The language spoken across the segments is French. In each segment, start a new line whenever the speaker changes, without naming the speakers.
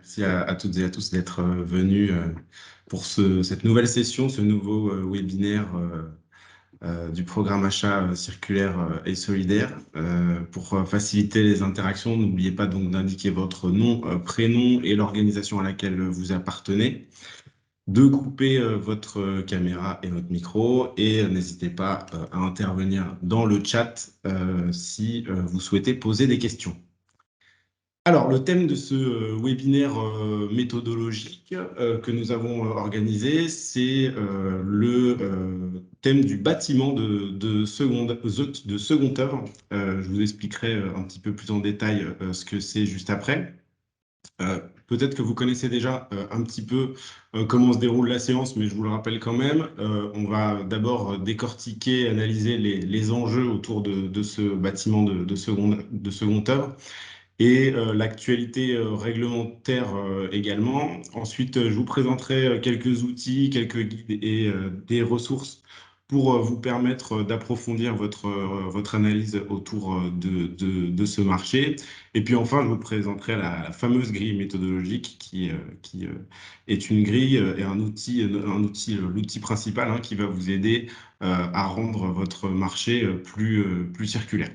Merci à toutes et à tous d'être venus pour cette nouvelle session, ce nouveau webinaire du programme achat circulaire et solidaire. Pour faciliter les interactions, n'oubliez pas donc d'indiquer votre nom, prénom et l'organisation à laquelle vous appartenez, de couper votre caméra et votre micro et n'hésitez pas à intervenir dans le chat si vous souhaitez poser des questions. Alors, le thème de ce webinaire méthodologique que nous avons organisé, c'est le thème du bâtiment de seconde œuvre. Je vous expliquerai un petit peu plus en détail ce que c'est juste après. Peut-être que vous connaissez déjà un petit peu comment se déroule la séance, mais je vous le rappelle quand même. On va d'abord décortiquer, analyser les enjeux autour de ce bâtiment de seconde œuvre et l'actualité réglementaire également. Ensuite, je vous présenterai quelques outils, quelques guides et des ressources pour vous permettre d'approfondir votre analyse autour de ce marché. Et puis enfin, je vous présenterai la fameuse grille méthodologique qui est une grille et l'outil principal hein, qui va vous aider à rendre votre marché plus circulaire.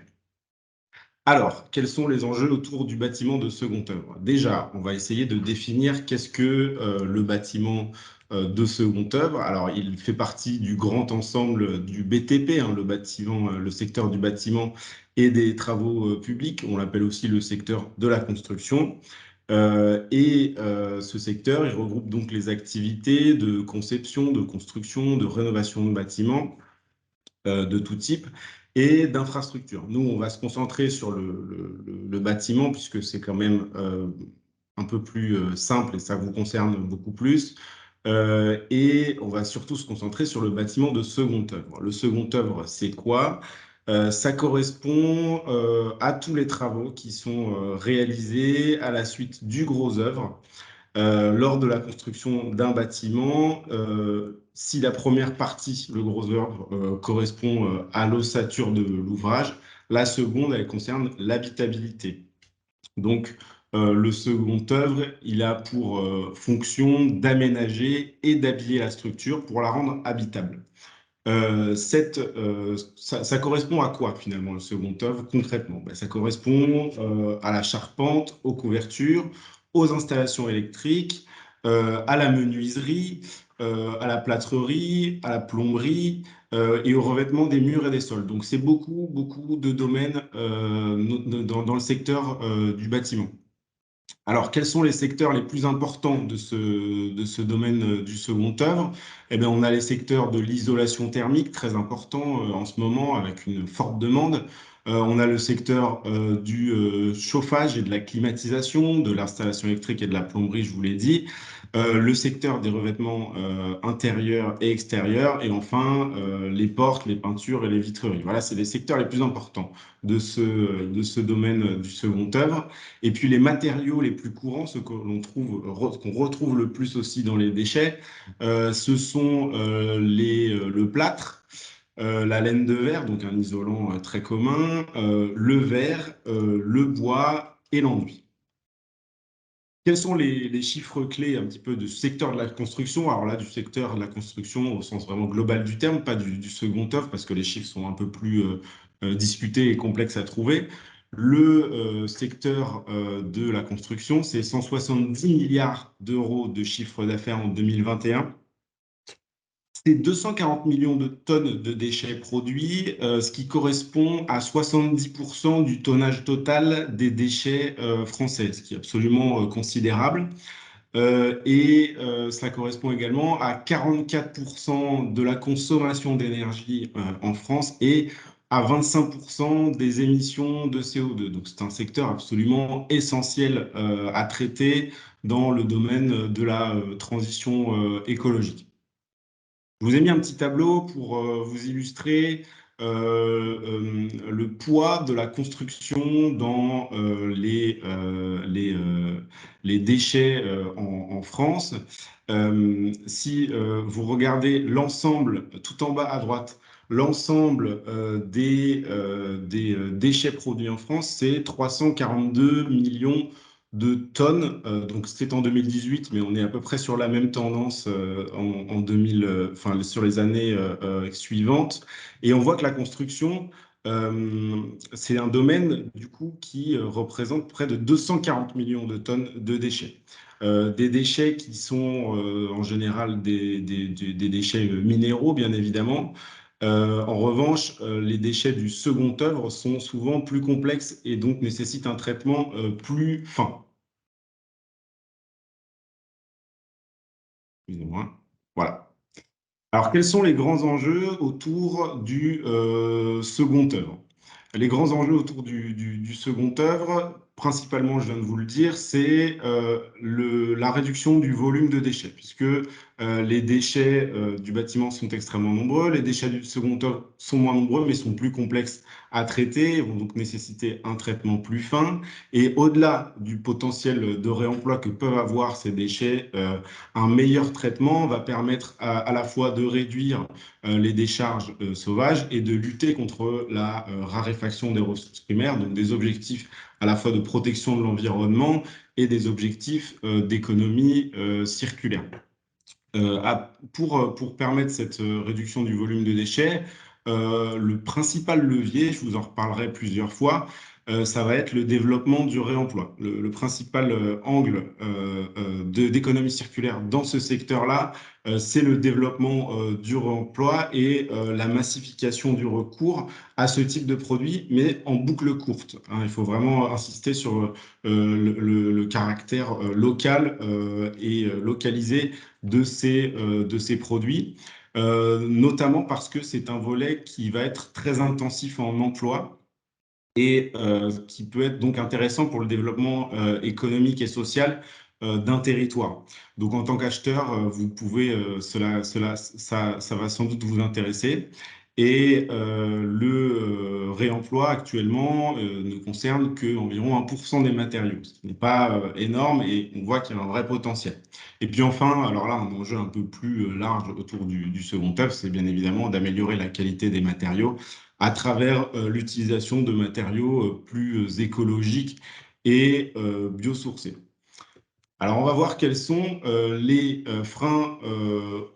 Alors, quels sont les enjeux autour du bâtiment de seconde œuvre? Déjà, on va essayer de définir qu'est-ce que le bâtiment de seconde œuvre. Alors, il fait partie du grand ensemble du BTP, hein, le bâtiment, le secteur du bâtiment et des travaux publics. On l'appelle aussi le secteur de la construction. Ce secteur, il regroupe donc les activités de conception, de construction, de rénovation de bâtiments de tout type et d'infrastructures. Nous, on va se concentrer sur le bâtiment puisque c'est quand même un peu plus simple et ça vous concerne beaucoup plus. Et on va surtout se concentrer sur le bâtiment de seconde œuvre. Le second œuvre, c'est quoi? Ça correspond à tous les travaux qui sont réalisés à la suite du gros œuvre lors de la construction d'un bâtiment, si la première partie, le gros œuvre, correspond à l'ossature de l'ouvrage, la seconde, elle concerne l'habitabilité. Donc, le second œuvre, il a pour fonction d'aménager et d'habiller la structure pour la rendre habitable. Ça correspond à quoi finalement le second œuvre concrètement? Ben, ça correspond à la charpente, aux couvertures, aux installations électriques, à la menuiserie, à la plâtrerie, à la plomberie et au revêtement des murs et des sols. Donc c'est beaucoup, beaucoup de domaines dans le secteur du bâtiment. Alors, quels sont les secteurs les plus importants de ce domaine du second œuvre? Eh bien, on a les secteurs de l'isolation thermique, très important en ce moment, avec une forte demande. On a le secteur du chauffage et de la climatisation, de l'installation électrique et de la plomberie, je vous l'ai dit. Le secteur des revêtements intérieurs et extérieurs. Et enfin, les portes, les peintures et les vitreries. Voilà, c'est les secteurs les plus importants de ce domaine du second œuvre. Et puis les matériaux les plus courants, ceux qu'on retrouve le plus aussi dans les déchets, ce sont le plâtre, la laine de verre, donc un isolant très commun, le verre, le bois et l'enduit. Quels sont les chiffres clés un petit peu du secteur de la construction? Alors là, du secteur de la construction au sens vraiment global du terme, pas du second œuvre, parce que les chiffres sont un peu plus discutés et complexes à trouver. Le secteur de la construction, c'est 170 milliards d'euros de chiffre d'affaires en 2021. C'est 240 millions de tonnes de déchets produits, ce qui correspond à 70% du tonnage total des déchets français, ce qui est absolument considérable. Cela correspond également à 44% de la consommation d'énergie en France et à 25% des émissions de CO2. Donc c'est un secteur absolument essentiel à traiter dans le domaine de la transition écologique. Je vous ai mis un petit tableau pour vous illustrer le poids de la construction dans les déchets en France. Si vous regardez l'ensemble, tout en bas à droite, l'ensemble des déchets produits en France, c'est 342 millions de tonnes. Donc c'était en 2018, mais on est à peu près sur la même tendance en 2000, enfin sur les années suivantes. Et on voit que la construction, c'est un domaine du coup qui représente près de 240 millions de tonnes de déchets. Des déchets qui sont en général des déchets minéraux, bien évidemment. En revanche, les déchets du second œuvre sont souvent plus complexes et donc nécessitent un traitement plus fin. Excusez-moi. Voilà. Alors, quels sont les grands enjeux autour du second œuvre? Les grands enjeux autour du second œuvre, principalement, je viens de vous le dire, c'est la réduction du volume de déchets, puisque les déchets du bâtiment sont extrêmement nombreux, les déchets du second œuvre sont moins nombreux, mais sont plus complexes à traiter, vont donc nécessiter un traitement plus fin. Et au-delà du potentiel de réemploi que peuvent avoir ces déchets, un meilleur traitement va permettre à la fois de réduire les décharges sauvages et de lutter contre la raréfaction des ressources primaires, donc des objectifs à la fois de protection de l'environnement et des objectifs d'économie circulaire. Pour permettre cette réduction du volume de déchets, le principal levier, je vous en reparlerai plusieurs fois, ça va être le développement du réemploi. Le principal angle d'économie circulaire dans ce secteur-là, c'est le développement du réemploi et la massification du recours à ce type de produit, mais en boucle courte, hein. Il faut vraiment insister sur le caractère local et localisé de ces produits, notamment parce que c'est un volet qui va être très intensif en emploi et qui peut être donc intéressant pour le développement économique et social d'un territoire. Donc en tant qu'acheteur, vous pouvez, ça va sans doute vous intéresser. Et le réemploi actuellement ne concerne qu'environ 1% des matériaux, ce qui n'est pas énorme et on voit qu'il y a un vrai potentiel. Et puis enfin, alors là, un enjeu un peu plus large autour du second œuvre, c'est bien évidemment d'améliorer la qualité des matériaux à travers l'utilisation de matériaux plus écologiques et biosourcés. Alors, on va voir quels sont les freins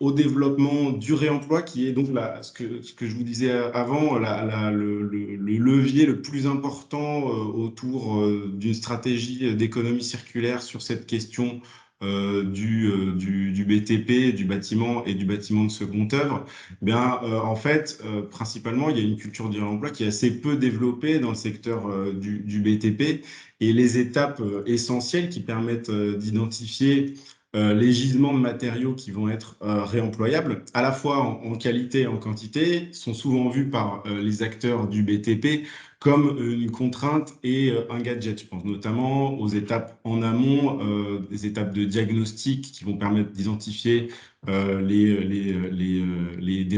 au développement du réemploi, qui est donc ce que je vous disais avant, le levier le plus important autour d'une stratégie d'économie circulaire sur cette question du BTP, du bâtiment et du bâtiment de seconde œuvre. Eh bien, en fait, principalement, il y a une culture du réemploi qui est assez peu développée dans le secteur du BTP et les étapes essentielles qui permettent d'identifier les gisements de matériaux qui vont être réemployables, à la fois en qualité et en quantité, sont souvent vus par les acteurs du BTP comme une contrainte et un gadget. Je pense notamment aux étapes en amont, des étapes de diagnostic qui vont permettre d'identifier des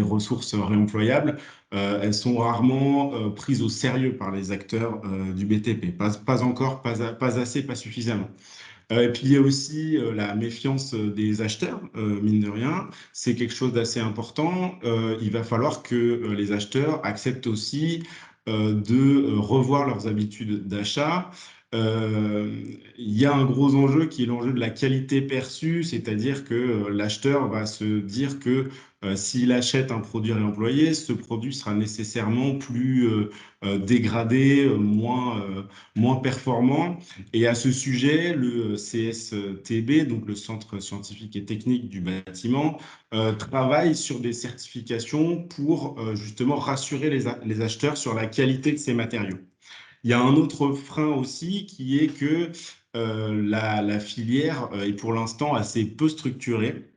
ressources réemployables. Elles sont rarement prises au sérieux par les acteurs du BTP. Pas encore, pas assez, pas suffisamment. Et puis il y a aussi la méfiance des acheteurs, mine de rien. C'est quelque chose d'assez important. Il va falloir que les acheteurs acceptent aussi de revoir leurs habitudes d'achat. Il y a un gros enjeu qui est l'enjeu de la qualité perçue, c'est-à-dire que l'acheteur va se dire que s'il achète un produit réemployé, ce produit sera nécessairement plus dégradé, moins performant. Et à ce sujet, le CSTB, donc le Centre scientifique et technique du bâtiment, travaille sur des certifications pour justement rassurer les acheteurs sur la qualité de ces matériaux. Il y a un autre frein aussi qui est que la filière est pour l'instant assez peu structurée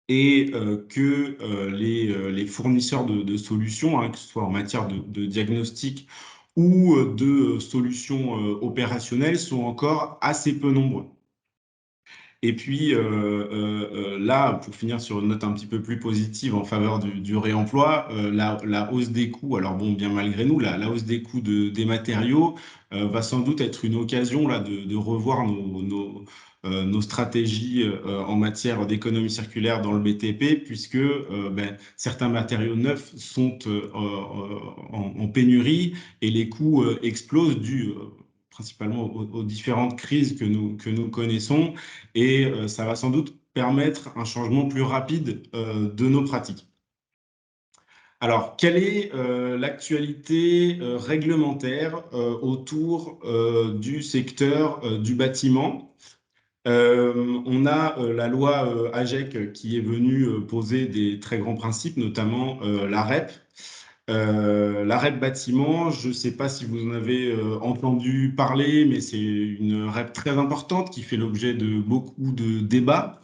et que les fournisseurs de solutions, hein, que ce soit en matière de diagnostic ou de solutions opérationnelles, sont encore assez peu nombreux. Et puis là, pour finir sur une note un petit peu plus positive en faveur du réemploi, la hausse des coûts, alors bon, bien malgré nous, la hausse des coûts des matériaux va sans doute être une occasion là, de revoir nos stratégies en matière d'économie circulaire dans le BTP, puisque certains matériaux neufs sont en pénurie et les coûts explosent principalement aux différentes crises que nous connaissons, et ça va sans doute permettre un changement plus rapide de nos pratiques. Alors, quelle est l'actualité réglementaire autour du secteur du bâtiment? On a la loi AGEC qui est venue poser des très grands principes, notamment la REP. La REP bâtiment, je ne sais pas si vous en avez entendu parler, mais c'est une REP très importante qui fait l'objet de beaucoup de débats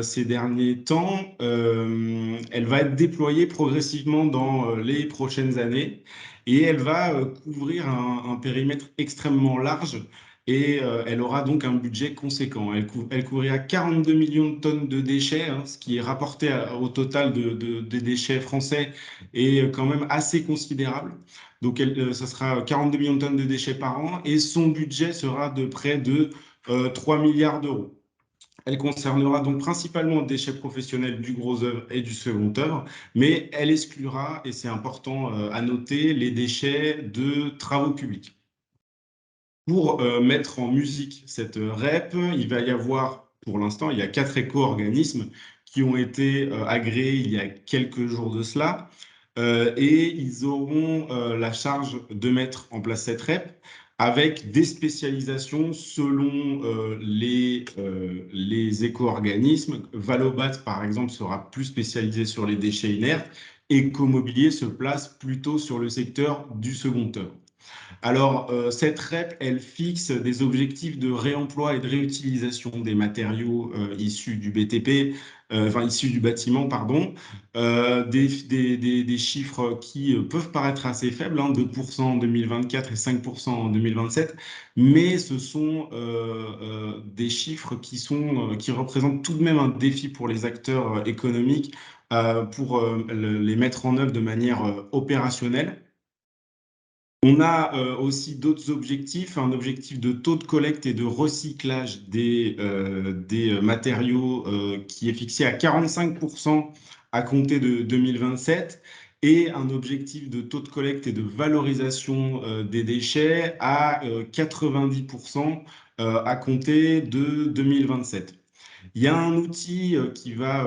ces derniers temps. Elle va être déployée progressivement dans les prochaines années et elle va couvrir un périmètre extrêmement large et elle aura donc un budget conséquent. Elle couvrira 42 millions de tonnes de déchets, hein, ce qui est rapporté au total des déchets français est quand même assez considérable. Donc ça sera 42 millions de tonnes de déchets par an et son budget sera de près de 3 milliards d'euros. Elle concernera donc principalement des déchets professionnels du gros œuvre et du second œuvre, mais elle exclura, et c'est important à noter, les déchets de travaux publics. Pour mettre en musique cette REP, il va y avoir, pour l'instant, il y a 4 éco-organismes qui ont été agréés il y a quelques jours de cela, et ils auront la charge de mettre en place cette REP avec des spécialisations selon les éco-organismes. Valobat, par exemple, sera plus spécialisé sur les déchets inertes, et Ecomobilier se place plutôt sur le secteur du second œuvre. Alors, cette REP, elle fixe des objectifs de réemploi et de réutilisation des matériaux issus du BTP, enfin issus du bâtiment, pardon, des chiffres qui peuvent paraître assez faibles, hein, 2% en 2024 et 5% en 2027, mais ce sont des chiffres qui représentent tout de même un défi pour les acteurs économiques pour les mettre en œuvre de manière opérationnelle. On a aussi d'autres objectifs, un objectif de taux de collecte et de recyclage des matériaux qui est fixé à 45% à compter de 2027 et un objectif de taux de collecte et de valorisation des déchets à 90% à compter de 2027. Il y a un outil qui va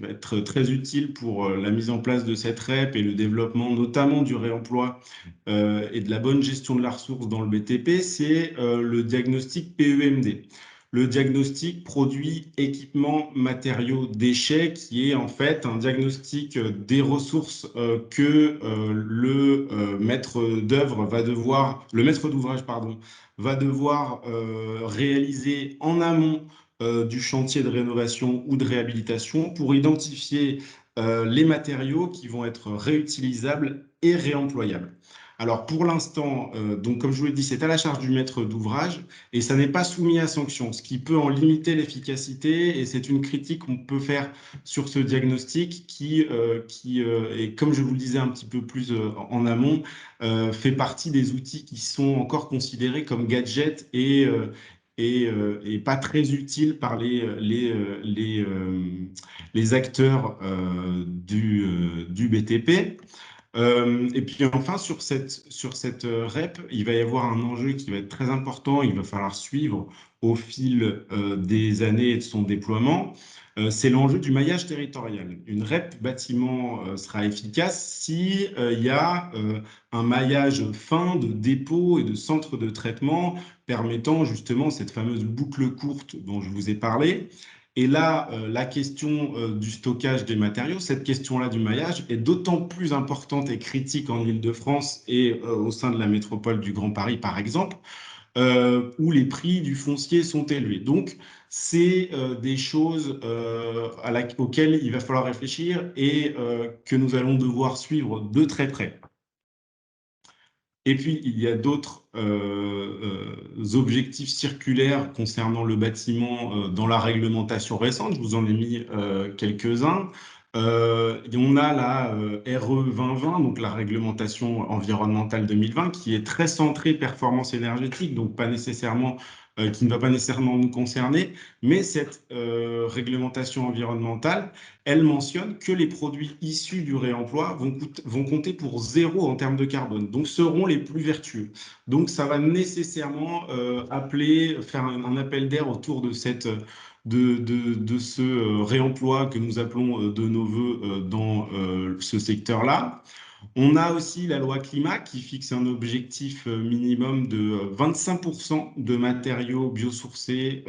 être très utile pour la mise en place de cette REP et le développement notamment du réemploi et de la bonne gestion de la ressource dans le BTP, c'est le diagnostic PEMD. Le diagnostic produits, équipements, matériaux, déchets, qui est en fait un diagnostic des ressources que le maître d'œuvre va devoir, le maître d'ouvrage, pardon, va devoir réaliser en amont du chantier de rénovation ou de réhabilitation pour identifier les matériaux qui vont être réutilisables et réemployables. Alors pour l'instant, donc comme je vous l'ai dit, c'est à la charge du maître d'ouvrage et ça n'est pas soumis à sanction, ce qui peut en limiter l'efficacité et c'est une critique qu'on peut faire sur ce diagnostic qui est, comme je vous le disais un petit peu plus en amont, fait partie des outils qui sont encore considérés comme gadgets et pas très utiles par les acteurs du BTP. Et puis enfin, sur cette REP, il va y avoir un enjeu qui va être très important. Il va falloir suivre au fil des années et de son déploiement. C'est l'enjeu du maillage territorial. Une REP bâtiment sera efficace si il y a un maillage fin de dépôts et de centres de traitement permettant justement cette fameuse boucle courte dont je vous ai parlé. Et là, la question du stockage des matériaux, cette question-là du maillage est d'autant plus importante et critique en Île-de-France et au sein de la métropole du Grand Paris, par exemple, où les prix du foncier sont élevés. Donc, c'est des choses auxquelles il va falloir réfléchir et que nous allons devoir suivre de très près. Et puis, il y a d'autres objectifs circulaires concernant le bâtiment dans la réglementation récente. Je vous en ai mis quelques-uns. Et on a la RE 2020, donc la réglementation environnementale 2020, qui est très centrée performance énergétique, donc pas nécessairement qui ne va pas nécessairement nous concerner, mais cette réglementation environnementale, elle mentionne que les produits issus du réemploi vont compter pour zéro en termes de carbone, donc seront les plus vertueux. Donc ça va nécessairement faire un appel d'air autour de ce réemploi que nous appelons de nos voeux dans ce secteur-là. On a aussi la loi climat qui fixe un objectif minimum de 25% de matériaux biosourcés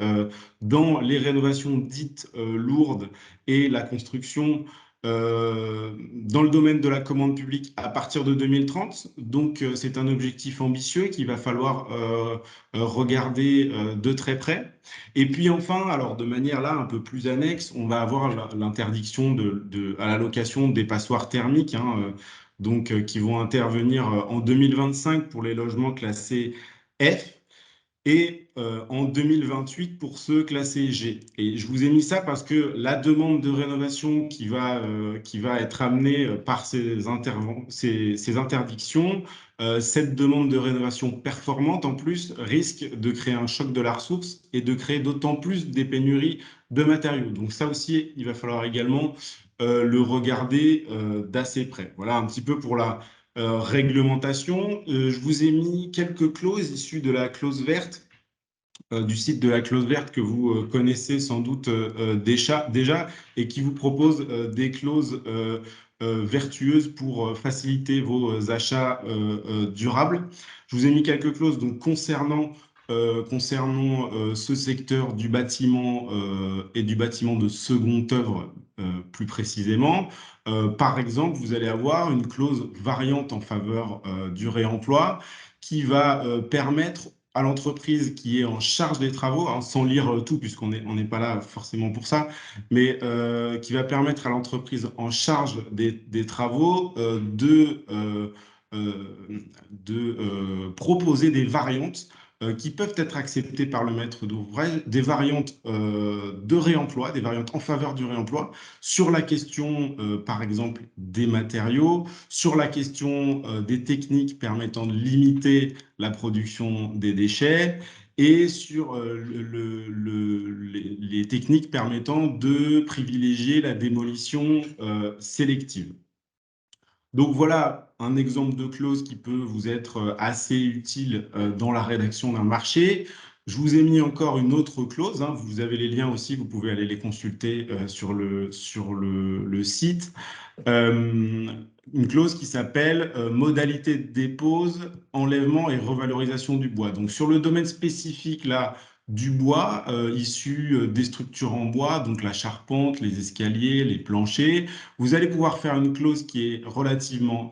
dans les rénovations dites lourdes et la construction dans le domaine de la commande publique à partir de 2030. Donc, c'est un objectif ambitieux qu'il va falloir regarder de très près. Et puis enfin, alors de manière là un peu plus annexe, on va avoir l'interdiction à la location des passoires thermiques, hein, qui vont intervenir en 2025 pour les logements classés F et en 2028 pour ceux classés G. Et je vous ai mis ça parce que la demande de rénovation qui va être amenée par ces interdictions, cette demande de rénovation performante en plus risque de créer un choc de la ressource et de créer d'autant plus des pénuries de matériaux. Donc ça aussi, il va falloir également le regarder d'assez près. Voilà un petit peu pour la réglementation. Je vous ai mis quelques clauses issues de la clause verte, du site de la clause verte que vous connaissez sans doute déjà et qui vous propose des clauses vertueuses pour faciliter vos achats durables. Je vous ai mis quelques clauses donc, concernant ce secteur du bâtiment et du bâtiment de seconde œuvre plus précisément. Par exemple, vous allez avoir une clause variante en faveur du réemploi qui va permettre à l'entreprise qui est en charge des travaux, hein, sans lire tout, on n'est pas là forcément pour ça, mais qui va permettre à l'entreprise en charge des travaux proposer des variantes qui peuvent être acceptées par le maître d'ouvrage, des variantes de réemploi, des variantes en faveur du réemploi, sur la question, par exemple, des matériaux, sur la question des techniques permettant de limiter la production des déchets et sur les techniques permettant de privilégier la démolition sélective. Donc voilà un exemple de clause qui peut vous être assez utile dans la rédaction d'un marché. Je vous ai mis encore une autre clause, hein. Vous avez les liens aussi, vous pouvez aller les consulter sur le site. Euh, une clause qui s'appelle modalité de dépose, enlèvement et revalorisation du bois. Donc sur le domaine spécifique là du bois issu des structures en bois, donc la charpente, les escaliers, les planchers, vous allez pouvoir faire une clause qui est relativement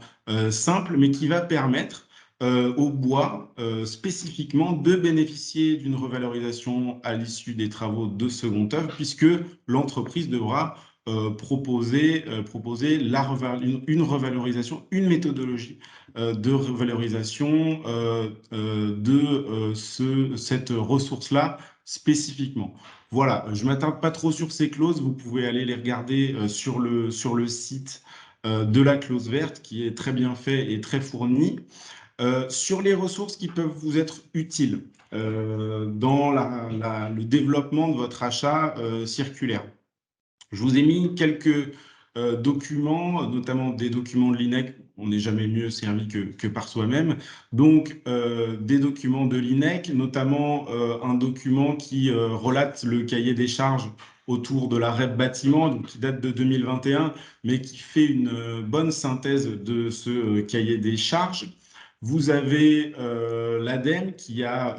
simple, mais qui va permettre au bois spécifiquement de bénéficier d'une revalorisation à l'issue des travaux de seconde œuvre, puisque l'entreprise devra proposer une revalorisation, une méthodologie de revalorisation cette ressource-là spécifiquement. Voilà, je ne m'attarde pas trop sur ces clauses, vous pouvez aller les regarder sur le site de la clause verte qui est très bien fait et très fourni. Sur les ressources qui peuvent vous être utiles dans le développement de votre achat circulaire. Je vous ai mis quelques documents, notamment des documents de l'INEC. On n'est jamais mieux servi que par soi-même. Donc, des documents de l'INEC, notamment un document qui relate le cahier des charges autour de la REP bâtiment, donc qui date de 2021, mais qui fait une bonne synthèse de ce cahier des charges. Vous avez l'ADEME qui a,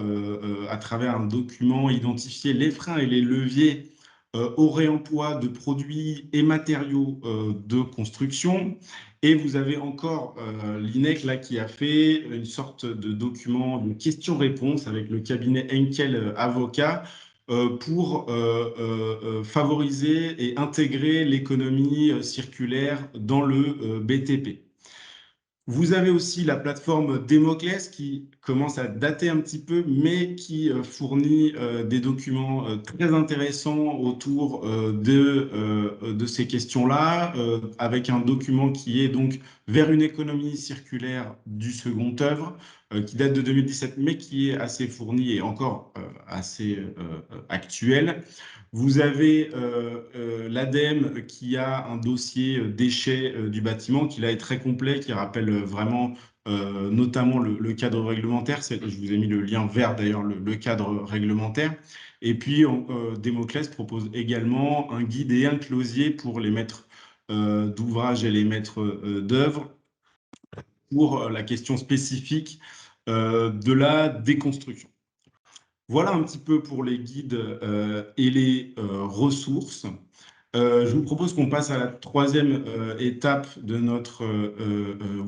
à travers un document, identifié les freins et les leviers au réemploi de produits et matériaux de construction. Et vous avez encore l'INEC là, qui a fait une sorte de document, de question-réponse avec le cabinet Henkel Avocat pour favoriser et intégrer l'économie circulaire dans le BTP. Vous avez aussi la plateforme Démoclès qui commence à dater un petit peu, mais qui fournit des documents très intéressants autour de ces questions-là, avec un document qui est donc vers une économie circulaire du second œuvre, qui date de 2017, mais qui est assez fourni et encore assez actuel. Vous avez l'ADEME qui a un dossier déchets du bâtiment qui là est très complet, qui rappelle vraiment notamment le cadre réglementaire. Je vous ai mis le lien vers d'ailleurs le cadre réglementaire. Et puis Démoclès propose également un guide et un closier pour les maîtres d'ouvrage et les maîtres d'œuvre pour la question spécifique de la déconstruction. Voilà un petit peu pour les guides et les ressources. Je vous propose qu'on passe à la troisième étape de notre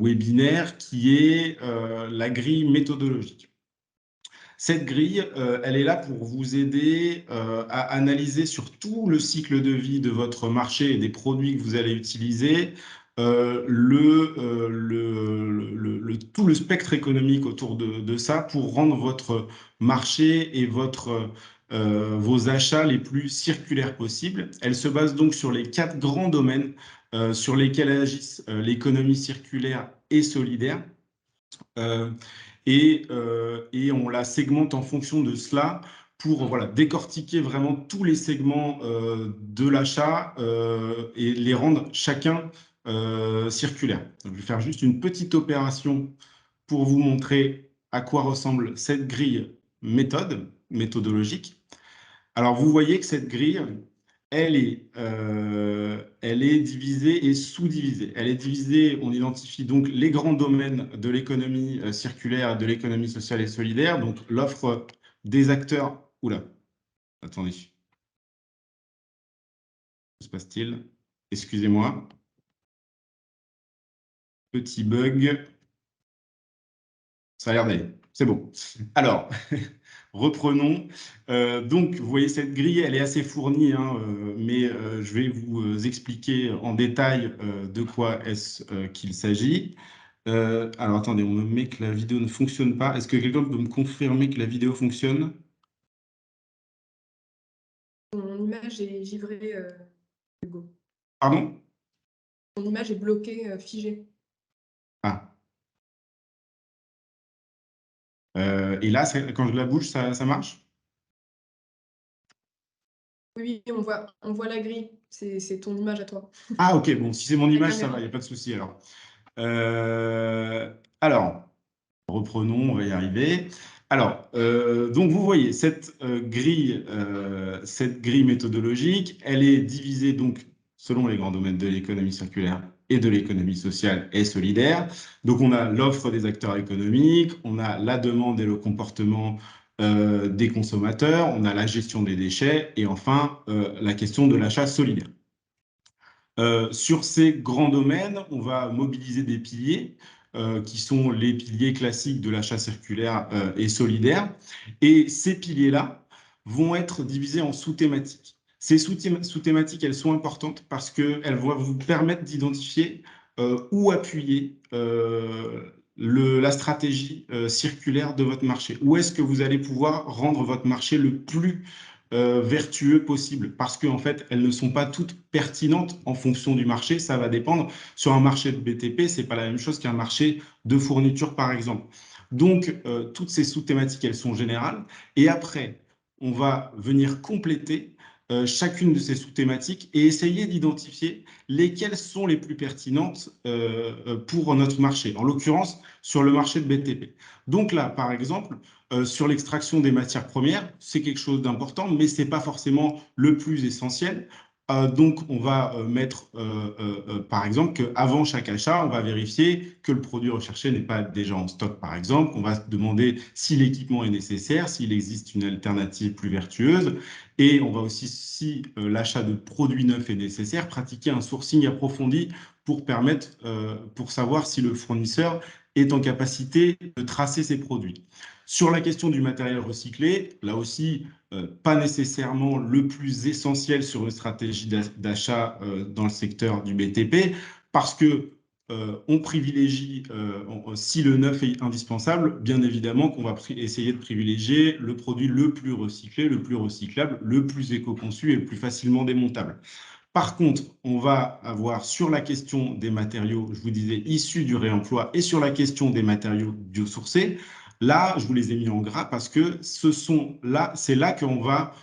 webinaire, qui est la grille méthodologique. Cette grille, elle est là pour vous aider à analyser sur tout le cycle de vie de votre marché et des produits que vous allez utiliser, tout le spectre économique autour de ça pour rendre votre marché et vos achats les plus circulaires possibles. Elle se base donc sur les 4 grands domaines sur lesquels agissent l'économie circulaire et solidaire. Euh, et on la segmente en fonction de cela pour voilà, décortiquer vraiment tous les segments de l'achat et les rendre chacun circulaires. Donc, je vais faire juste une petite opération pour vous montrer à quoi ressemble cette grille méthodologique. Alors, vous voyez que cette grille, elle est divisée et sous-divisée. Elle est divisée, on identifie donc les grands domaines de l'économie circulaire, de l'économie sociale et solidaire, donc l'offre des acteurs. Oula, attendez, que se passe-t-il? Excusez-moi, petit bug. Ça a l'air d'aller. C'est bon. Alors, reprenons. Donc, vous voyez, cette grille, elle est assez fournie, hein, mais je vais vous expliquer en détail de quoi est-ce qu'il s'agit. Alors, attendez, on me met que la vidéo ne fonctionne pas. Est-ce que quelqu'un peut me confirmer que la vidéo fonctionne?
Ton image est givrée, Hugo.
Pardon?
Ton image est bloquée, figée.
Ah. Et là, quand je la bouge, ça marche?
Oui, on voit la grille. C'est ton image à toi.
Ah, ok, bon, si c'est mon
La
image, ça va, il
caméra.
n'y a pas de souci alors. Alors, reprenons, on va y arriver. Alors, donc vous voyez, cette grille méthodologique, elle est divisée donc selon les grands domaines de l'économie circulaire et de l'économie sociale et solidaire. Donc, on a l'offre des acteurs économiques, on a la demande et le comportement des consommateurs, on a la gestion des déchets et enfin la question de l'achat solidaire. Sur ces grands domaines, on va mobiliser des piliers qui sont les piliers classiques de l'achat circulaire et solidaire. Et ces piliers-là vont être divisés en sous-thématiques. Ces sous-thématiques, elles sont importantes parce qu'elles vont vous permettre d'identifier où appuyer la stratégie circulaire de votre marché. Où est-ce que vous allez pouvoir rendre votre marché le plus vertueux possible parce qu'en fait, elles ne sont pas toutes pertinentes en fonction du marché. Ça va dépendre. Sur un marché de BTP, c'est pas la même chose qu'un marché de fourniture, par exemple. Donc, toutes ces sous-thématiques, elles sont générales. Et après, on va venir compléter chacune de ces sous-thématiques et essayer d'identifier lesquelles sont les plus pertinentes pour notre marché, en l'occurrence sur le marché de BTP. Donc là, par exemple, sur l'extraction des matières premières, c'est quelque chose d'important, mais ce n'est pas forcément le plus essentiel. Donc, on va mettre, par exemple, qu'avant chaque achat, on va vérifier que le produit recherché n'est pas déjà en stock, par exemple. On va se demander si l'équipement est nécessaire, s'il existe une alternative plus vertueuse. Et on va aussi, si l'achat de produits neufs est nécessaire, pratiquer un sourcing approfondi pour permettre, pour savoir si le fournisseur est en capacité de tracer ses produits. Sur la question du matériel recyclé, là aussi, pas nécessairement le plus essentiel sur une stratégie d'achat dans le secteur du BTP, parce que on privilégie, si le neuf est indispensable, bien évidemment qu'on va essayer de privilégier le produit le plus recyclé, le plus recyclable, le plus éco-conçu et le plus facilement démontable. Par contre, on va avoir sur la question des matériaux, je vous disais, issus du réemploi et sur la question des matériaux biosourcés, là, je vous les ai mis en gras parce que c'est là qu'on va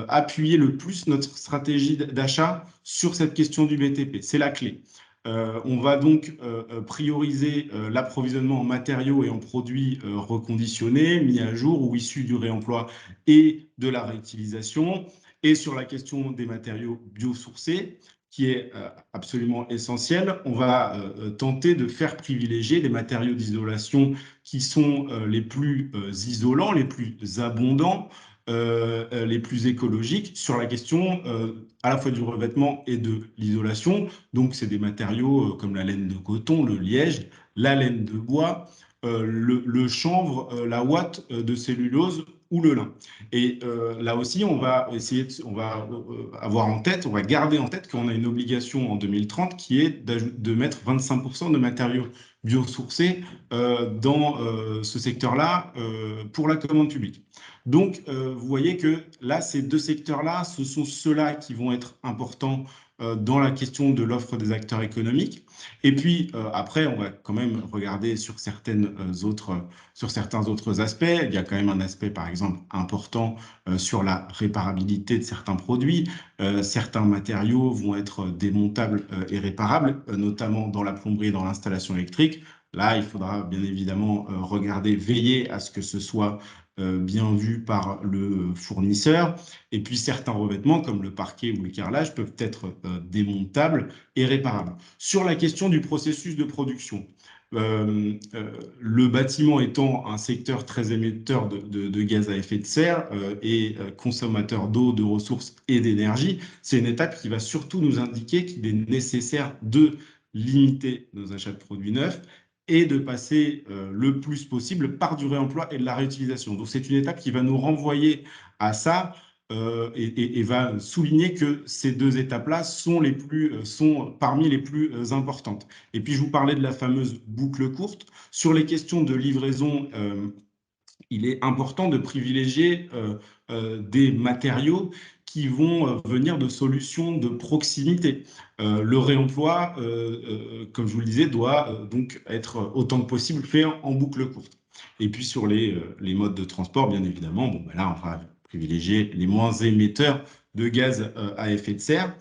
appuyer le plus notre stratégie d'achat sur cette question du BTP. C'est la clé. On va donc prioriser l'approvisionnement en matériaux et en produits reconditionnés, mis à jour ou issus du réemploi et de la réutilisation. Et sur la question des matériaux biosourcés, qui est absolument essentielle, on va tenter de faire privilégier les matériaux d'isolation qui sont les plus isolants, les plus abondants, les plus écologiques sur la question à la fois du revêtement et de l'isolation. Donc, c'est des matériaux comme la laine de coton, le liège, la laine de bois, le chanvre, la ouate de cellulose ou le lin. Et là aussi, on va avoir en tête, on va garder en tête qu'on a une obligation en 2030 qui est de mettre 25% de matériaux biosourcés dans ce secteur-là pour la commande publique. Donc, vous voyez que là, ces deux secteurs-là, ce sont ceux-là qui vont être importants dans la question de l'offre des acteurs économiques. Et puis, après, on va quand même regarder sur sur certains autres aspects. Il y a quand même un aspect, par exemple, important sur la réparabilité de certains produits. Certains matériaux vont être démontables et réparables, notamment dans la plomberie et dans l'installation électrique. Là, il faudra bien évidemment regarder, veiller à ce que ce soit bien vu par le fournisseur. Et puis certains revêtements, comme le parquet ou le carrelage, peuvent être démontables et réparables. Sur la question du processus de production, le bâtiment étant un secteur très émetteur de gaz à effet de serre et consommateur d'eau, de ressources et d'énergie, c'est une étape qui va surtout nous indiquer qu'il est nécessaire de limiter nos achats de produits neufs et de passer le plus possible par du réemploi et de la réutilisation. Donc c'est une étape qui va nous renvoyer à ça et va souligner que ces deux étapes-là sont parmi les plus importantes. Et puis je vous parlais de la fameuse boucle courte. Sur les questions de livraison, il est important de privilégier des matériaux qui vont venir de solutions de proximité. Le réemploi, comme je vous le disais, doit donc être autant que possible fait en boucle courte. Et puis sur les modes de transport, bien évidemment, bon, ben là, on va privilégier les moins émetteurs de gaz à effet de serre.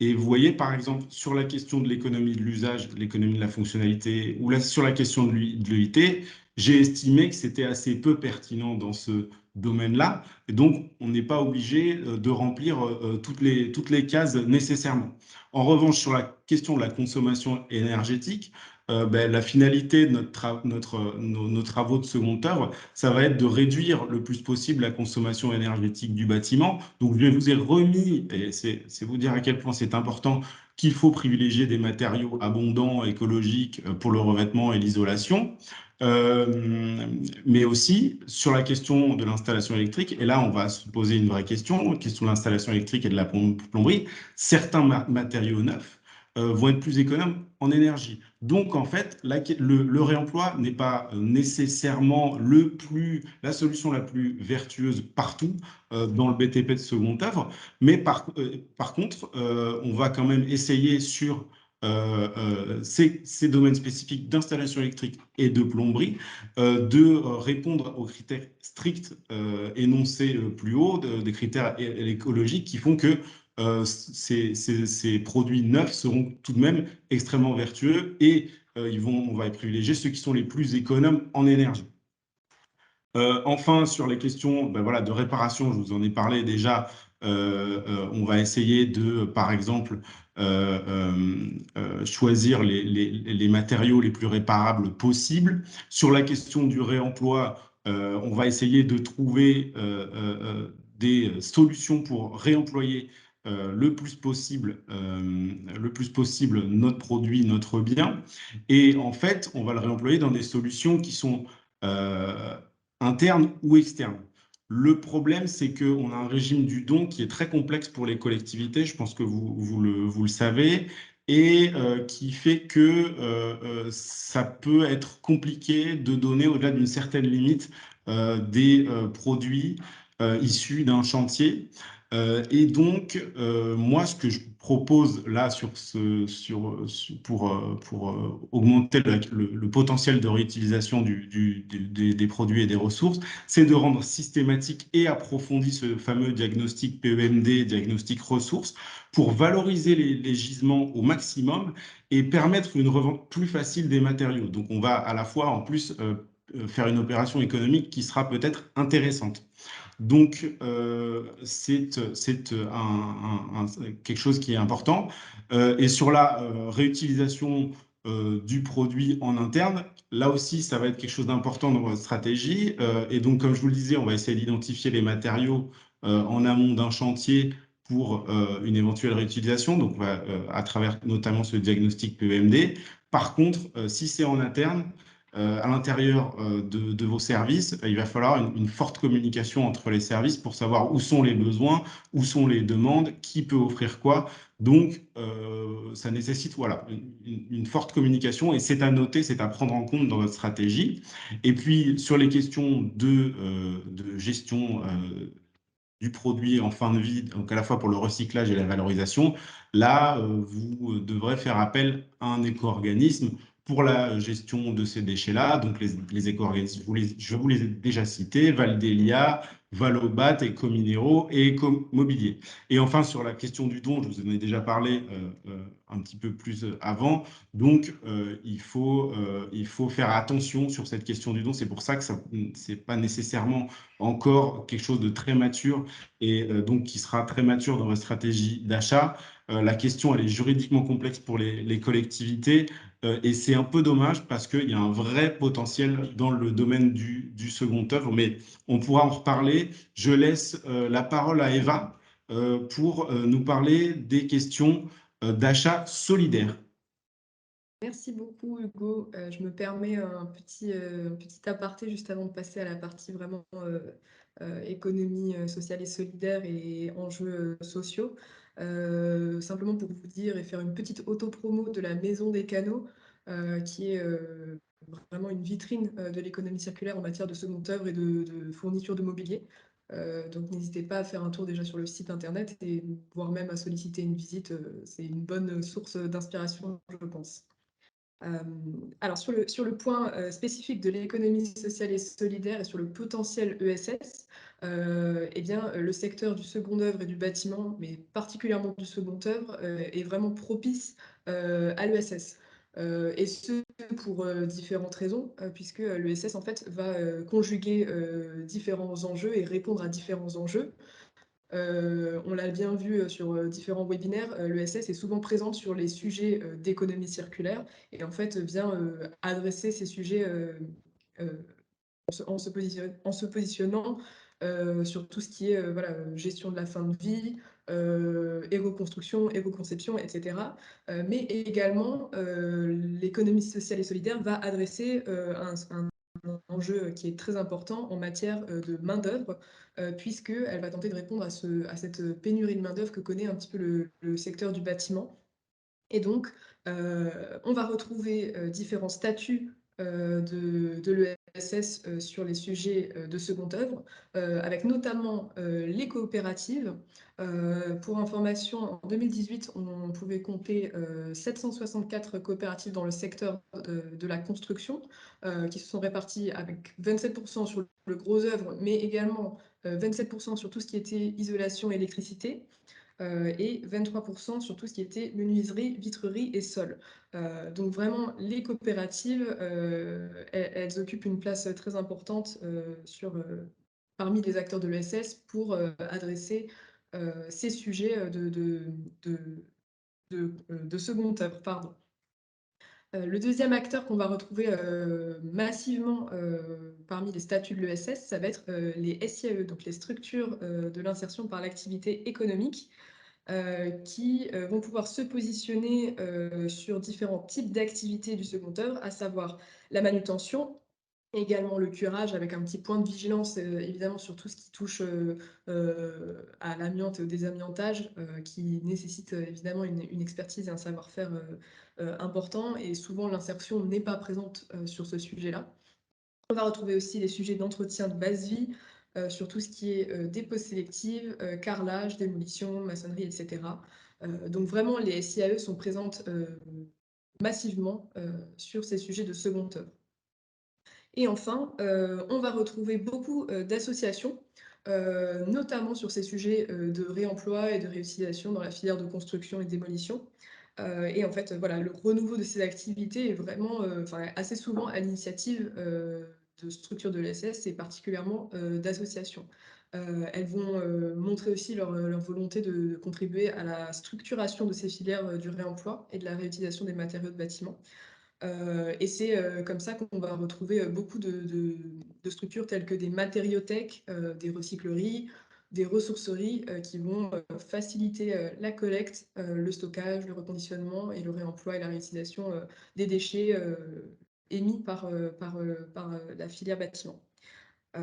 Et vous voyez, par exemple, sur la question de l'économie de l'usage, de l'économie de la fonctionnalité, ou là, sur la question de l'UIT, j'ai estimé que c'était assez peu pertinent dans ce domaine-là. Et donc, on n'est pas obligé de remplir toutes les cases nécessairement. En revanche, sur la question de la consommation énergétique, ben, la finalité de nos travaux de seconde œuvre, ça va être de réduire le plus possible la consommation énergétique du bâtiment. Donc, je vous ai remis, et c'est vous dire à quel point c'est important, qu'il faut privilégier des matériaux abondants, écologiques pour le revêtement et l'isolation. Mais aussi sur la question de l'installation électrique, et là on va se poser une vraie question, la question de l'installation électrique et de la plomberie, certains matériaux neufs vont être plus économes en énergie. Donc, en fait, le réemploi n'est pas nécessairement la solution la plus vertueuse partout dans le BTP de seconde œuvre, mais par contre, on va quand même essayer sur ces domaines spécifiques d'installation électrique et de plomberie, de répondre aux critères stricts énoncés plus haut, des critères écologiques qui font que ces produits neufs seront tout de même extrêmement vertueux et on va privilégier ceux qui sont les plus économes en énergie. Enfin, sur les questions ben voilà, de réparation, je vous en ai parlé déjà, on va essayer de, par exemple, choisir les matériaux les plus réparables possibles. Sur la question du réemploi, on va essayer de trouver des solutions pour réemployer le plus possible notre produit, notre bien. Et en fait, on va le réemployer dans des solutions qui sont interne ou externe. Le problème, c'est qu'on a un régime du don qui est très complexe pour les collectivités, je pense que vous le savez, et qui fait que ça peut être compliqué de donner au-delà d'une certaine limite des produits issus d'un chantier. Et donc, moi, ce que je propose là pour augmenter le potentiel de réutilisation des produits et des ressources, c'est de rendre systématique et approfondi ce fameux diagnostic PEMD, diagnostic ressources, pour valoriser les gisements au maximum et permettre une revente plus facile des matériaux. Donc, on va à la fois, en plus, faire une opération économique qui sera peut-être intéressante. Donc, c'est quelque chose qui est important. Et sur la réutilisation du produit en interne, là aussi, ça va être quelque chose d'important dans votre stratégie. Et donc, comme je vous le disais, on va essayer d'identifier les matériaux en amont d'un chantier pour une éventuelle réutilisation, donc à travers notamment ce diagnostic PEMD. Par contre, si c'est en interne, à l'intérieur de vos services, il va falloir une forte communication entre les services pour savoir où sont les besoins, où sont les demandes, qui peut offrir quoi. Donc, ça nécessite voilà, une forte communication et c'est à noter, c'est à prendre en compte dans votre stratégie. Et puis, sur les questions de gestion du produit en fin de vie, donc à la fois pour le recyclage et la valorisation, là, vous devrez faire appel à un éco-organisme pour la gestion de ces déchets-là. Donc, les éco-organismes, je vous les ai déjà cités, Valdelia, Valobat, Éco-Minéraux et Éco-Mobilier. Et enfin, sur la question du don, je vous en ai déjà parlé un petit peu plus avant. Donc, il faut faire attention sur cette question du don. C'est pour ça que ce n'est pas nécessairement encore quelque chose de très mature et donc qui sera très mature dans votre stratégie d'achat. La question, elle est juridiquement complexe pour les collectivités et c'est un peu dommage parce qu'il y a un vrai potentiel dans le domaine du second œuvre, mais on pourra en reparler. Je laisse la parole à Eva pour nous parler des questions d'achat solidaire.
Merci beaucoup, Hugo. Je me permets un petit aparté juste avant de passer à la partie vraiment économie sociale et solidaire et enjeux sociaux. Simplement pour vous dire et faire une petite auto-promo de la Maison des Canaux, qui est vraiment une vitrine de l'économie circulaire en matière de seconde œuvre et de fourniture de mobilier. Donc n'hésitez pas à faire un tour déjà sur le site internet et voire même à solliciter une visite. C'est une bonne source d'inspiration, je pense. Euh, alors sur le point spécifique de l'économie sociale et solidaire et sur le potentiel ESS, eh bien, le secteur du second œuvre et du bâtiment, mais particulièrement du second œuvre, est vraiment propice à l'ESS. Et ce pour différentes raisons, puisque l'ESS en fait va conjuguer différents enjeux et répondre à différents enjeux. On l'a bien vu sur différents webinaires, l'ESS est souvent présente sur les sujets d'économie circulaire et en fait vient adresser ces sujets en se positionnant sur tout ce qui est voilà, gestion de la fin de vie, éco-construction, éco-conception, etc. Mais également, l'économie sociale et solidaire va adresser un enjeu qui est très important en matière de main-d'œuvre, puisqu'elle va tenter de répondre à cette pénurie de main-d'œuvre que connaît un petit peu le secteur du bâtiment. Et donc, on va retrouver différents statuts de l'ESS sur les sujets de seconde œuvre, avec notamment les coopératives. Pour information, en 2018, on pouvait compter 764 coopératives dans le secteur de la construction, qui se sont réparties avec 27% sur le gros œuvre, mais également 27% sur tout ce qui était isolation et électricité et 23% sur tout ce qui était menuiserie, vitrerie et sol. Donc vraiment, les coopératives, elles occupent une place très importante parmi les acteurs de l'ESS pour adresser ces sujets de seconde œuvre. Pardon. Le deuxième acteur qu'on va retrouver massivement parmi les statuts de l'ESS, ça va être les SIAE, donc les structures de l'insertion par l'activité économique, qui vont pouvoir se positionner sur différents types d'activités du second œuvre, à savoir la manutention, Également le curage avec un petit point de vigilance, évidemment sur tout ce qui touche, à l'amiante et au désamiantage, qui nécessite, évidemment une expertise et un savoir-faire, important et souvent l'insertion n'est pas présente, sur ce sujet-là. On va retrouver aussi les sujets d'entretien de base vie, sur tout ce qui est, dépose sélective, carrelage, démolition, maçonnerie et cetera. Donc vraiment les SIAE sont présentes, massivement, sur ces sujets de seconde œuvre. Et enfin, on va retrouver beaucoup, d'associations, notamment sur ces sujets, de réemploi et de réutilisation dans la filière de construction et démolition. Et en fait, voilà, le renouveau de ces activités est vraiment, enfin, assez souvent à l'initiative, de structures de l'ESS et particulièrement, d'associations. Elles vont, montrer aussi leur volonté de contribuer à la structuration de ces filières, du réemploi et de la réutilisation des matériaux de bâtiment. Et c'est, comme ça qu'on va retrouver, beaucoup de structures telles que des matériothèques, des recycleries, des ressourceries, qui vont, faciliter, la collecte, le stockage, le reconditionnement et le réemploi et la réutilisation, des déchets, émis par la filière bâtiment. Heu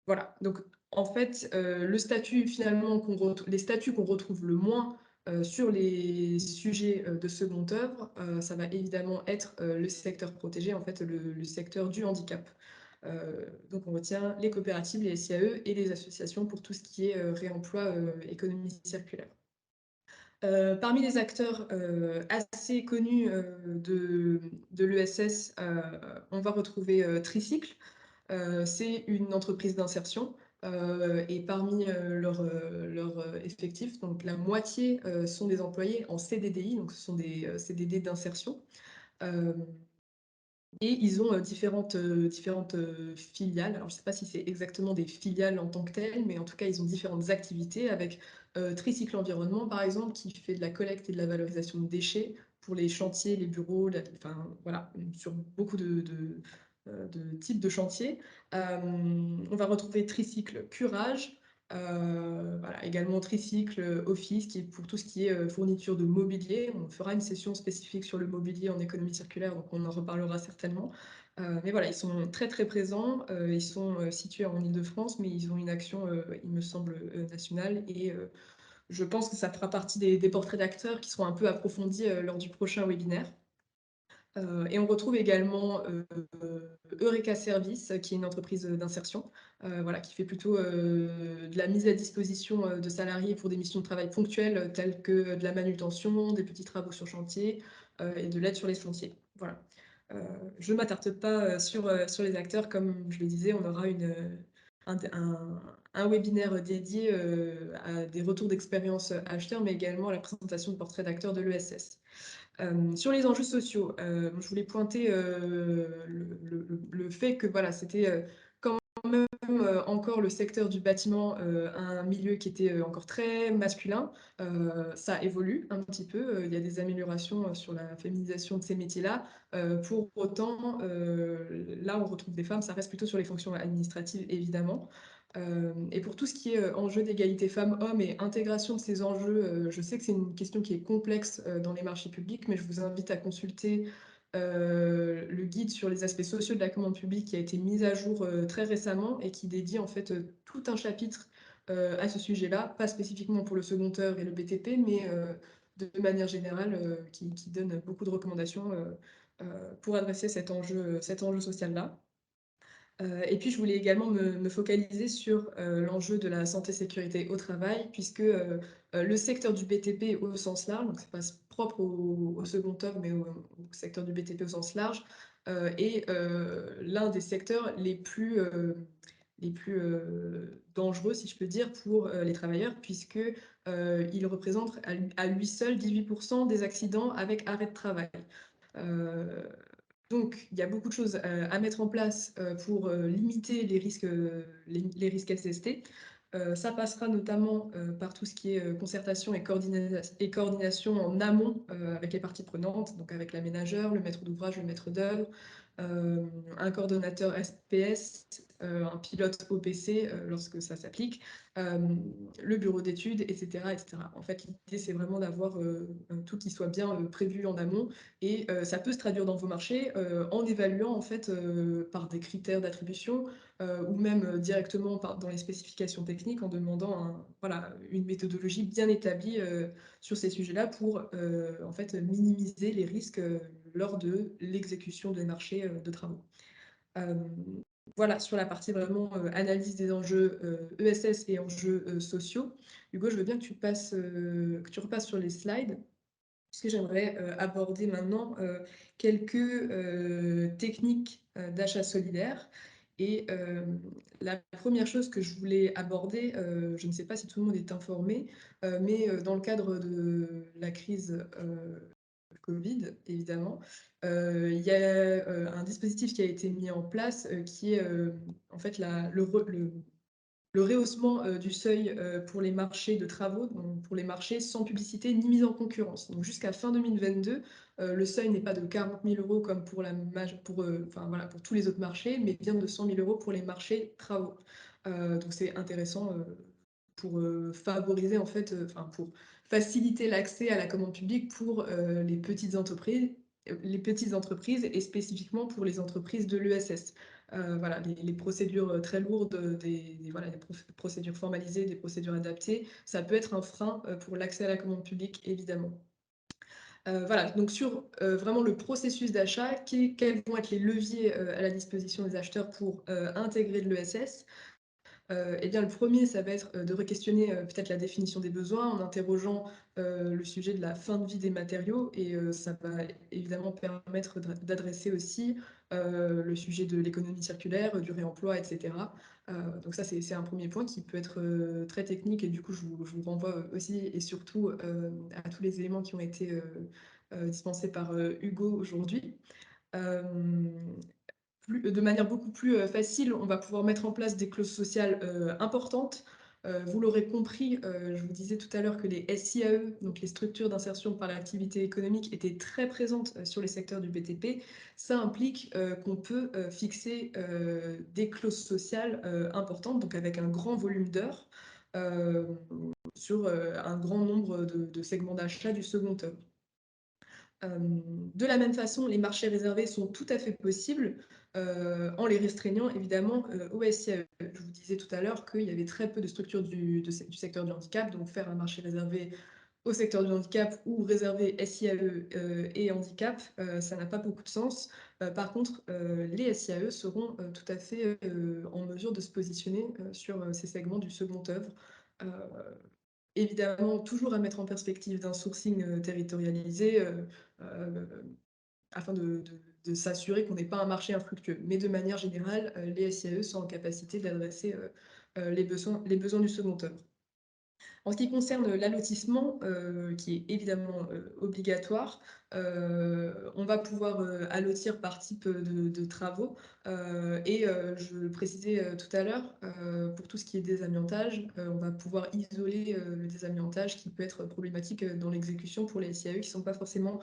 voilà, donc en fait, le statut finalement les statuts qu'on retrouve le moins, sur les sujets, de seconde œuvre, ça va évidemment être, le secteur protégé, en fait, le secteur du handicap. Donc on retient les coopératives, les SIAE et les associations pour tout ce qui est, réemploi, économie circulaire. Parmi les acteurs, assez connus, de l'ESS, on va retrouver, Tricycle. C'est une entreprise d'insertion, et parmi, leurs effectifs, donc la moitié, sont des employés en CDDI, donc ce sont des, CDD d'insertion. Hem Et ils ont, différentes, filiales. Alors je ne sais pas si c'est exactement des filiales en tant que telles, mais en tout cas, ils ont différentes activités avec, Tricycle Environnement, par exemple, qui fait de la collecte et de la valorisation de déchets pour les chantiers, les bureaux, enfin voilà, sur beaucoup de types de chantiers. On va retrouver Tricycle Curage, voilà, également Tricycle Office, qui est pour tout ce qui est, fourniture de mobilier. On fera une session spécifique sur le mobilier en économie circulaire, donc on en reparlera certainement. Mais voilà, ils sont très, très présents, ils sont, situés en Île-de-France, mais ils ont une action, il me semble, nationale et je pense que ça fera partie des portraits d'acteurs qui seront un peu approfondis, lors du prochain webinaire. Et on retrouve également, Eureka Service, qui est une entreprise, d'insertion, voilà, qui fait plutôt, de la mise à disposition, de salariés pour des missions de travail ponctuelles, telles que de la manutention, des petits travaux sur chantier, et de l'aide sur les chantiers. Voilà. Heu, je ne m'attarde pas, sur les acteurs. Comme je le disais, on aura un webinaire dédié, à des retours d'expérience, acheteurs, mais également à la présentation de portraits d'acteurs de l'ESS. Sur les enjeux sociaux, je voulais pointer, le fait que voilà, c'était, quand même, encore le secteur du bâtiment, un milieu qui était, encore très masculin. Ça évolue un petit peu, il y a des améliorations, sur la féminisation de ces métiers-là. Pour autant, là, on retrouve des femmes, ça reste plutôt sur les fonctions administratives, évidemment. Et pour tout ce qui est, enjeux d'égalité femmes-hommes et intégration de ces enjeux, je sais que c'est une question qui est complexe, dans les marchés publics, mais je vous invite à consulter, le guide sur les aspects sociaux de la commande publique qui a été mis à jour, très récemment et qui dédie en fait, tout un chapitre, à ce sujet-là, pas spécifiquement pour le second œuvre et le BTP, mais, de manière générale, qui donne beaucoup de recommandations, pour adresser cet enjeu social-là. Et puis je voulais également me focaliser sur, l'enjeu de la santé-sécurité au travail puisque, le secteur du BTP au sens large, donc c'est pas propre au second œuvre, mais au secteur du BTP au sens large, est, l'un des secteurs les plus, dangereux, si je peux dire, pour, les travailleurs puisque, il représente à lui seul 18 des accidents avec arrêt de travail. Heu donc, il y a beaucoup de choses, à mettre en place, pour, limiter les risques SST. Ça passera notamment, par tout ce qui est, concertation et coordination en amont, avec les parties prenantes, donc avec l'aménageur, le maître d'ouvrage, le maître d'œuvre, un coordonnateur SPS, un pilote OPC lorsque ça s'applique, le bureau d'études, etc., etc. En fait, l'idée, c'est vraiment d'avoir tout qui soit bien prévu en amont et ça peut se traduire dans vos marchés en évaluant en fait par des critères d'attribution ou même directement dans les spécifications techniques en demandant voilà, une méthodologie bien établie sur ces sujets-là pour en fait minimiser les risques lors de l'exécution des marchés de travaux. Voilà, sur la partie vraiment analyse des enjeux ESS et enjeux sociaux. Hugo, je veux bien que tu repasses sur les slides, puisque j'aimerais aborder maintenant quelques techniques d'achat solidaire. Et la première chose que je voulais aborder, je ne sais pas si tout le monde est informé, mais dans le cadre de la crise Covid, évidemment, il y a un dispositif qui a été mis en place qui est en fait le rehaussement du seuil pour les marchés de travaux, donc pour les marchés sans publicité ni mise en concurrence. Donc jusqu'à fin 2022, le seuil n'est pas de 40 000 euros comme pour, enfin, voilà, pour tous les autres marchés, mais bien de 100 000 euros pour les marchés travaux. Donc c'est intéressant pour favoriser en fait, enfin pour faciliter l'accès à la commande publique pour les petites entreprises et spécifiquement pour les entreprises de l'ESS. Voilà, les procédures très lourdes, voilà, des procédures formalisées, des procédures adaptées, ça peut être un frein pour l'accès à la commande publique, évidemment. Voilà, donc sur vraiment le processus d'achat, quels vont être les leviers à la disposition des acheteurs pour intégrer de l'ESS? Eh bien, le premier, ça va être de re-questionner peut-être la définition des besoins en interrogeant le sujet de la fin de vie des matériaux et ça va évidemment permettre d'adresser aussi le sujet de l'économie circulaire, du réemploi, etc. Donc ça, c'est un premier point qui peut être très technique et du coup, je vous renvoie aussi et surtout à tous les éléments qui ont été dispensés par Hugo aujourd'hui. De manière beaucoup plus facile, on va pouvoir mettre en place des clauses sociales importantes. Vous l'aurez compris, je vous disais tout à l'heure que les SIAE, donc les structures d'insertion par l'activité économique, étaient très présentes sur les secteurs du BTP. Ça implique qu'on peut fixer des clauses sociales importantes, donc avec un grand volume d'heures sur un grand nombre de segments d'achat du second œuvre. De la même façon, les marchés réservés sont tout à fait possibles en les restreignant évidemment au SIAE. Je vous disais tout à l'heure qu'il y avait très peu de structures du secteur du handicap, donc faire un marché réservé au secteur du handicap ou réservé SIAE et handicap, ça n'a pas beaucoup de sens. Par contre, les SIAE seront tout à fait en mesure de se positionner sur ces segments du second œuvre. Évidemment, toujours à mettre en perspective d'un sourcing territorialisé afin de s'assurer qu'on n'ait pas un marché infructueux. Mais de manière générale, les SIAE sont en capacité d'adresser les besoins du second œuvre. En ce qui concerne l'allotissement, qui est évidemment obligatoire, on va pouvoir allotir par type de travaux. Et je le précisais tout à l'heure, pour tout ce qui est désamiantage, on va pouvoir isoler le désamiantage qui peut être problématique dans l'exécution pour les SIAE qui ne sont pas forcément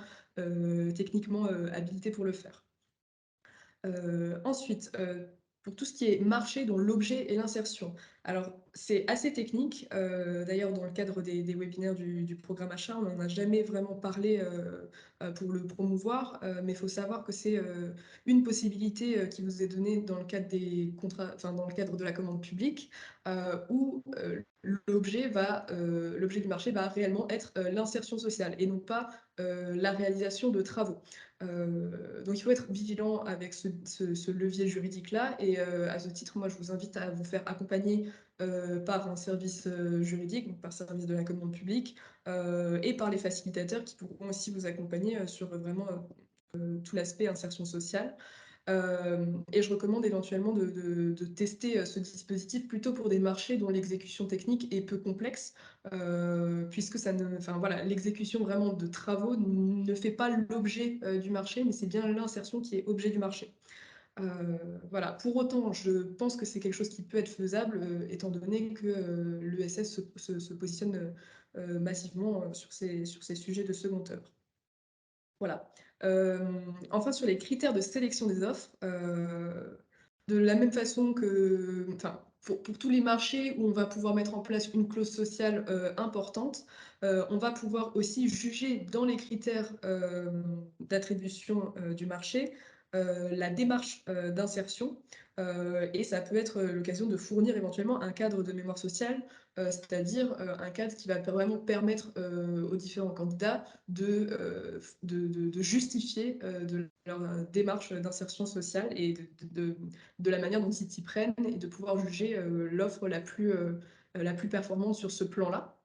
techniquement habilités pour le faire. Ensuite, pour tout ce qui est marché dont l'objet est l'insertion. Alors, c'est assez technique. D'ailleurs, dans le cadre des webinaires du programme achat, on n'en a jamais vraiment parlé pour le promouvoir, mais il faut savoir que c'est une possibilité qui vous est donnée dans le cadre des contrats, enfin, dans le cadre de la commande publique, où l'objet du marché va réellement être l'insertion sociale et non pas la réalisation de travaux. Donc il faut être vigilant avec ce levier juridique-là et à ce titre, moi je vous invite à vous faire accompagner par un service juridique, donc par service de la commande publique et par les facilitateurs qui pourront aussi vous accompagner sur vraiment tout l'aspect insertion sociale. Et je recommande éventuellement de tester ce dispositif plutôt pour des marchés dont l'exécution technique est peu complexe, puisque enfin, voilà, l'exécution vraiment de travaux ne fait pas l'objet du marché, mais c'est bien l'insertion qui est objet du marché. Voilà. Pour autant, je pense que c'est quelque chose qui peut être faisable, étant donné que l'ESS se positionne massivement sur ces sujets de second œuvre. Voilà. Enfin, sur les critères de sélection des offres, de la même façon que, enfin, pour tous les marchés où on va pouvoir mettre en place une clause sociale importante, on va pouvoir aussi juger dans les critères d'attribution du marché la démarche d'insertion. Et ça peut être l'occasion de fournir éventuellement un cadre de mémoire sociale, c'est-à-dire un cadre qui va vraiment permettre aux différents candidats de justifier de leur démarche d'insertion sociale et de la manière dont ils s'y prennent et de pouvoir juger l'offre la plus performante sur ce plan-là.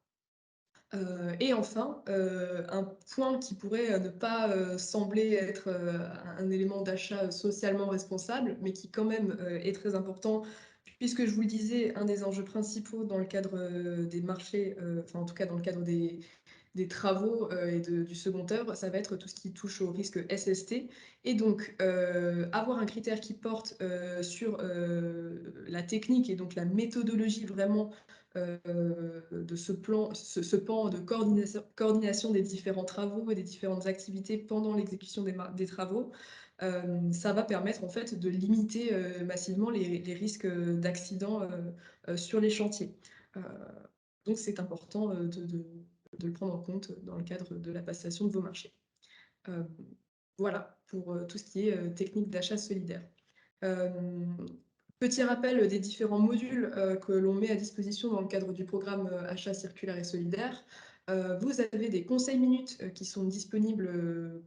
Et enfin, un point qui pourrait ne pas sembler être un élément d'achat socialement responsable, mais qui quand même est très important, puisque je vous le disais, un des enjeux principaux dans le cadre des marchés, enfin en tout cas dans le cadre des travaux et du second œuvre, ça va être tout ce qui touche au risque SST. Et donc, avoir un critère qui porte sur la technique et donc la méthodologie vraiment de ce pan de coordination des différents travaux et des différentes activités pendant l'exécution des travaux, ça va permettre en fait de limiter massivement les risques d'accidents sur les chantiers. Donc c'est important de le prendre en compte dans le cadre de la passation de vos marchés. Voilà pour tout ce qui est technique d'achat solidaire. Petit rappel des différents modules que l'on met à disposition dans le cadre du programme Achat circulaire et solidaire. Vous avez des conseils minutes qui sont disponibles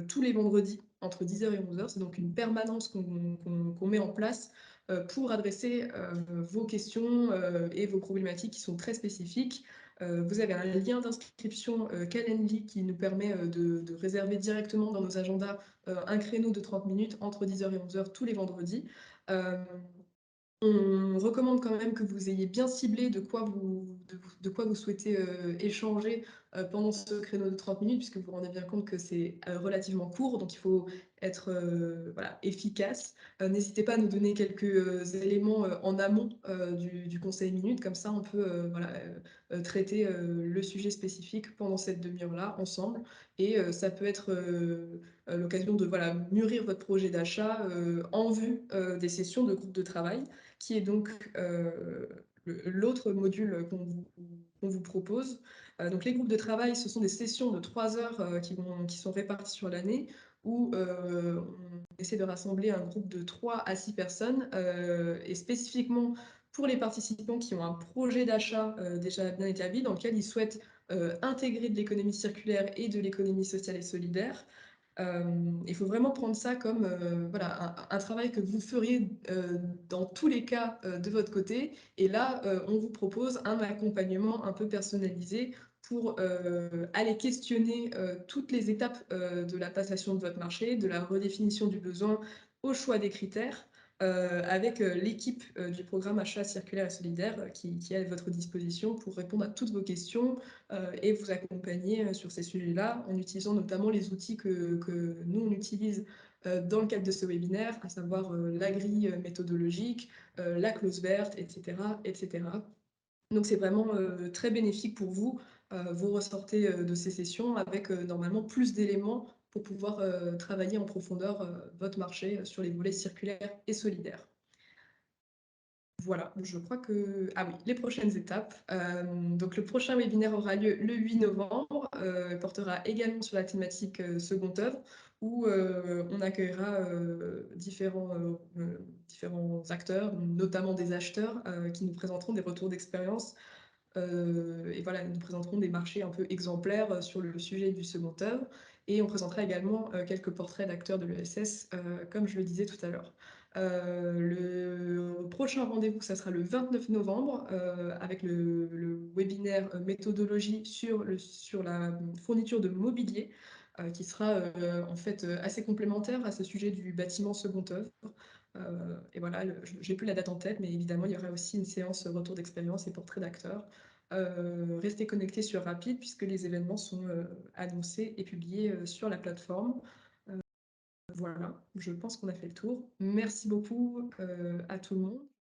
tous les vendredis entre 10h et 11h. C'est donc une permanence qu'on met en place pour adresser vos questions et vos problématiques qui sont très spécifiques. Vous avez un lien d'inscription Calendly qui nous permet de réserver directement dans nos agendas un créneau de 30 minutes entre 10h et 11h tous les vendredis. On recommande quand même que vous ayez bien ciblé de quoi vous souhaitez échanger pendant ce créneau de 30 minutes, puisque vous vous rendez bien compte que c'est relativement court, donc il faut être voilà, efficace. N'hésitez pas à nous donner quelques éléments en amont du conseil minute, comme ça on peut voilà, traiter le sujet spécifique pendant cette demi-heure-là ensemble, et ça peut être l'occasion de voilà, mûrir votre projet d'achat en vue des sessions de groupe de travail, qui est donc l'autre module qu'on vous propose. Donc les groupes de travail, ce sont des sessions de 3 heures qui sont réparties sur l'année, où on essaie de rassembler un groupe de 3 à 6 personnes, et spécifiquement pour les participants qui ont un projet d'achat déjà bien établi, dans lequel ils souhaitent intégrer de l'économie circulaire et de l'économie sociale et solidaire. Il faut vraiment prendre ça comme voilà, un travail que vous feriez dans tous les cas de votre côté. Et là, on vous propose un accompagnement un peu personnalisé pour aller questionner toutes les étapes de la passation de votre marché, de la redéfinition du besoin au choix des critères, avec l'équipe du programme Achat circulaire et solidaire qui est à votre disposition pour répondre à toutes vos questions et vous accompagner sur ces sujets-là en utilisant notamment les outils que nous, on utilise dans le cadre de ce webinaire, à savoir la grille méthodologique, la clause verte, etc., etc. Donc c'est vraiment très bénéfique pour vous. Vous ressortez de ces sessions avec normalement plus d'éléments pour pouvoir travailler en profondeur votre marché sur les volets circulaires et solidaires. Voilà, je crois que... Ah oui, les prochaines étapes. Donc le prochain webinaire aura lieu le 8 novembre, portera également sur la thématique second œuvre, où on accueillera différents acteurs, notamment des acheteurs, qui nous présenteront des retours d'expérience et voilà, nous présenterons des marchés un peu exemplaires sur le sujet du second œuvre. Et on présentera également quelques portraits d'acteurs de l'ESS, comme je le disais tout à l'heure. Le prochain rendez-vous, ça sera le 29 novembre, avec le webinaire méthodologie sur la fourniture de mobilier, qui sera en fait assez complémentaire à ce sujet du bâtiment second œuvre. Et voilà, j'ai plus la date en tête, mais évidemment, il y aura aussi une séance retour d'expérience et portrait d'acteurs. Restez connectés sur Rapide puisque les événements sont annoncés et publiés sur la plateforme. Voilà, je pense qu'on a fait le tour. Merci beaucoup à tout le monde.